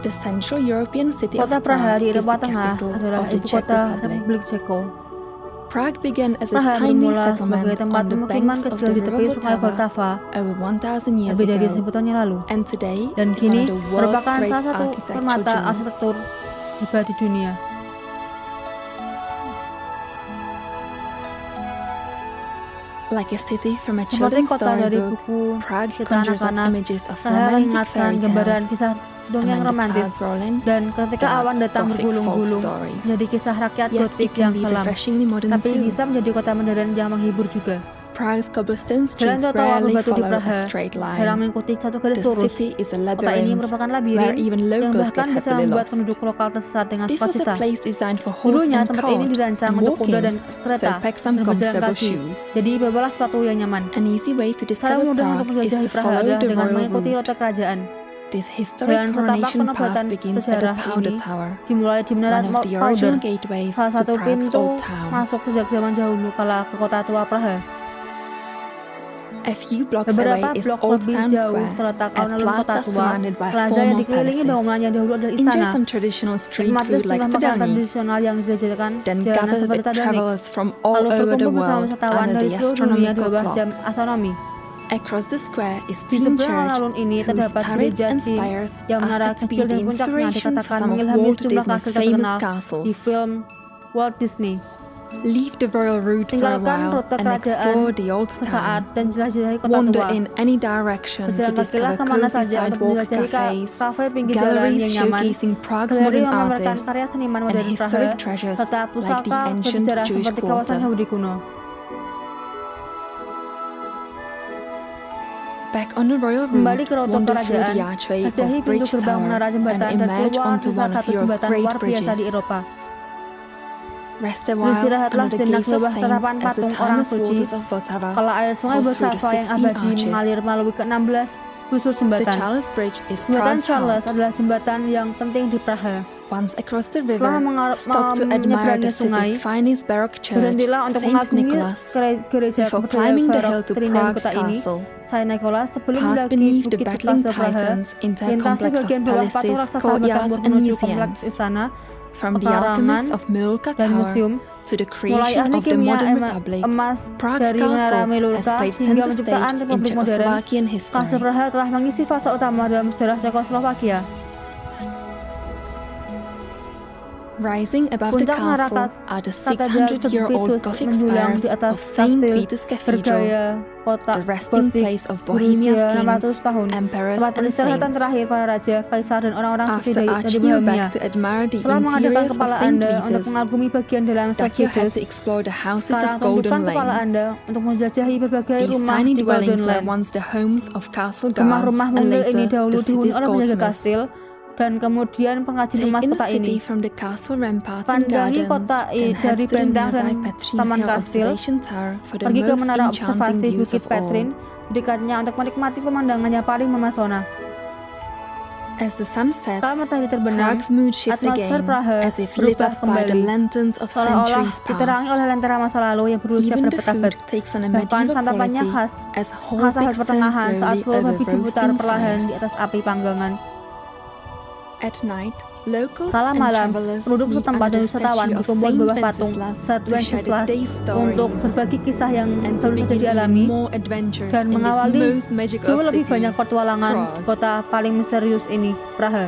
The Central European city of Kota Praha Prague di is the Eropa Tengah capital adalah of the ibu Czech kota Republic. Republik Ceko. Prague began as a Praha tiny bermula sebagai settlement tempat on the pemukiman banks of kecil the di tepi river sungai Vltava Vltava over 1,000 years lebih dari ago. 1000 tahun yang lalu. And today Dan is one kini of the world's merupakan great salah satu architectural permata jewels. arsitektur hebat di dunia. Like a city from a Seperti children's kota dari storybook, buku Prague cerita conjures up anak-anak, images of Praha romantic mengingatkan fairy gambaran tales. kisah And dongeng when the romantis. clouds roll in, Dan ketika dark, awan datang gothic folk bergulung-gulung, stories. menjadi kisah rakyat Yet gotik it can yang be kelam. refreshingly modern Tapi too. bisa menjadi kota modern yang menghibur juga. Prague's cobblestone Jalan streets trotoar rarely berbatu di follow Praha a straight jarang line. mengikuti satu garis The lurus. city is a Kota ini labyrinth merupakan where labirin even yang locals bahkan get bisa happily membuat lost. penduduk lokal tersesat dengan This was a sukacita. place designed for horse Dulunya and tempat ini cart dirancang and untuk kuda walking, dan so kereta pack some dan berjalan comfortable kaki. shoes. Jadi bawalah sepatu yang nyaman. An easy way to Cara discover mudah untuk Prague is menjelajahi to Praha follow adalah the dengan royal mengikuti route. rute kerajaan. This historic Jalan setapak coronation penuh path batan begins at the sejarah Powder ini Tower, dimulai di Menara one of the original Powder, gateways salah to satu Prague's pintu old town. masuk sejak zaman dahulu kala ke kota tua Praha. A few blocks away Beberapa is blok Old lebih Town jauh Square, terletak a alun-alun kota plaza tua, surrounded by plaza yang formal dikelilingi palaces. bangunan yang dahulu adalah Enjoy istana. some traditional street Nikmati food like sejumlah makanan tadani, tradisional yang dijajakan then jalanan gather seperti with tadanik. travelers from all Lalu over the berkumpul bersama world wisatawan under dari the seluruh dunia di astronomical bawah jam clock. astronomi. Across the square is Di Teen seberang Church, alun ini whose terdapat turrets gereja and Teen spires yang are menara said to be kecil the dan puncaknya inspiration for dikatakan some of mengilhami Walt sejumlah Disney's kastil famous terkenal di castles. film Walt Disney. Leave the royal route for a Tinggalkan while rute and kerajaan explore the old sesaat town. dan jelajahi kota Wander tua. in any direction to Berjalan kakilah discover kemana cozy saja untuk sidewalk menjelajahi cafes, kafe pinggir jalan galleries yang nyaman, showcasing Prague's galeri modern yang memamerkan artists, karya seniman and modern Praha, historic treasures serta like the pusaka ancient bersejarah Jewish seperti kawasan Quarter. Yahudi kuno. Back on the royal Kembali route, ke rute wander through kerajaan, the archway jelajahi of pintu Bridge gerbang Tower menara and jembatan dan emerge keluar onto di salah one of satu Europe's jembatan great luar biasa di bridges. Eropa. Rest a while Beristirahatlah under the sejenak gaze di of bawah saints tatapan as the patung orang timeless suci, waters of Vltava kalau air sungai course through the Vltava yang 16 abadi arches. mengalir melalui ke-16 busur The jembatan. Charles Bridge is Jembatan Prague's Charles heart. adalah jembatan yang penting di Praha. Once across the Setelah river, stop to admire the menyeberangi sungai, city's finest Baroque church, berhentilah untuk Saint mengagumi Nicholas, gereja before budaya climbing the hill barok to terindah di Prague kota ini, Castle. Saint Nicholas, sebelum Pass mendaki beneath the bukit battling Castle Praha, titans into a lintasi complex of bagian bawah patung palaces, raksasa courtyards, bertambur and menuju kompleks museums. istana, From the pekarangan, alchemists of Milka dan Tower museum, to the mulai creation ahli of the kimia modern republic, emas Prague dari Menara Castle has Milurka played hingga center menciptakan stage in Republik Modern. Czechoslovakian Kastil history. Praha telah mengisi fase utama dalam sejarah Cekoslovakia. Rising above the Puncak menara castle are the Katedral 600-year-old St. Gothic menjulang spires di atas of Saint kastil Vitus Cathedral, bergaya kota the resting gotik place of Bohemia's berusia kings, 600 tahun, emperors, tempat and peristirahatan saints. terakhir para raja, kaisar, dan orang-orang suci After dari arching your Bohemia. back to admire the Setelah menghadapkan interiors of kepala Saint Anda untuk Vitus, mengagumi bagian dalam St. duck your head Vitus, to explore the houses sekarang of Golden tundukkan kepala Lane. Anda untuk menjelajahi berbagai These rumah tiny di dwellings Golden were Lane. once the homes of castle guards Rumah-rumah and mungil ini later dahulu the dihuni city's oleh penjaga goldsmiths. kastil dan kemudian pengrajin Take emas in the kota ini. city from the castle ramparts and Pandangi gardens, kota then head dari to the bentang dan nearby Petrin taman Hill kastil, observation tower for the pergi ke most menara enchanting observasi views Bukit of all. Petrin di dekatnya untuk menikmati pemandangan yang paling memesona. As the sun sets, Saat matahari terbenam, Prague's mood shifts atmosfer again, Praha as if lit berubah up by the kembali, lanterns of seolah-olah centuries diterangi past. oleh lentera masa lalu yang berusia Even the berabad-abad. food takes on a Bahkan medieval santapannya quality khas as whole khas abad pigs turn pertengahan saat slowly full over babi diputar roasting perlahan di fires. atas api panggangan. At night, locals Kala and malam, travelers penduduk meet setempat under dan the wisatawan statue of berkumpul di Saint bawah patung Wenceslas Saint to share the Wenceslas day's untuk stories berbagi kisah yang and to baru saja begin even dialami more adventures dan in this mengawali most magical jauh of lebih banyak cities, petualangan di Prague. kota paling misterius ini, Praha.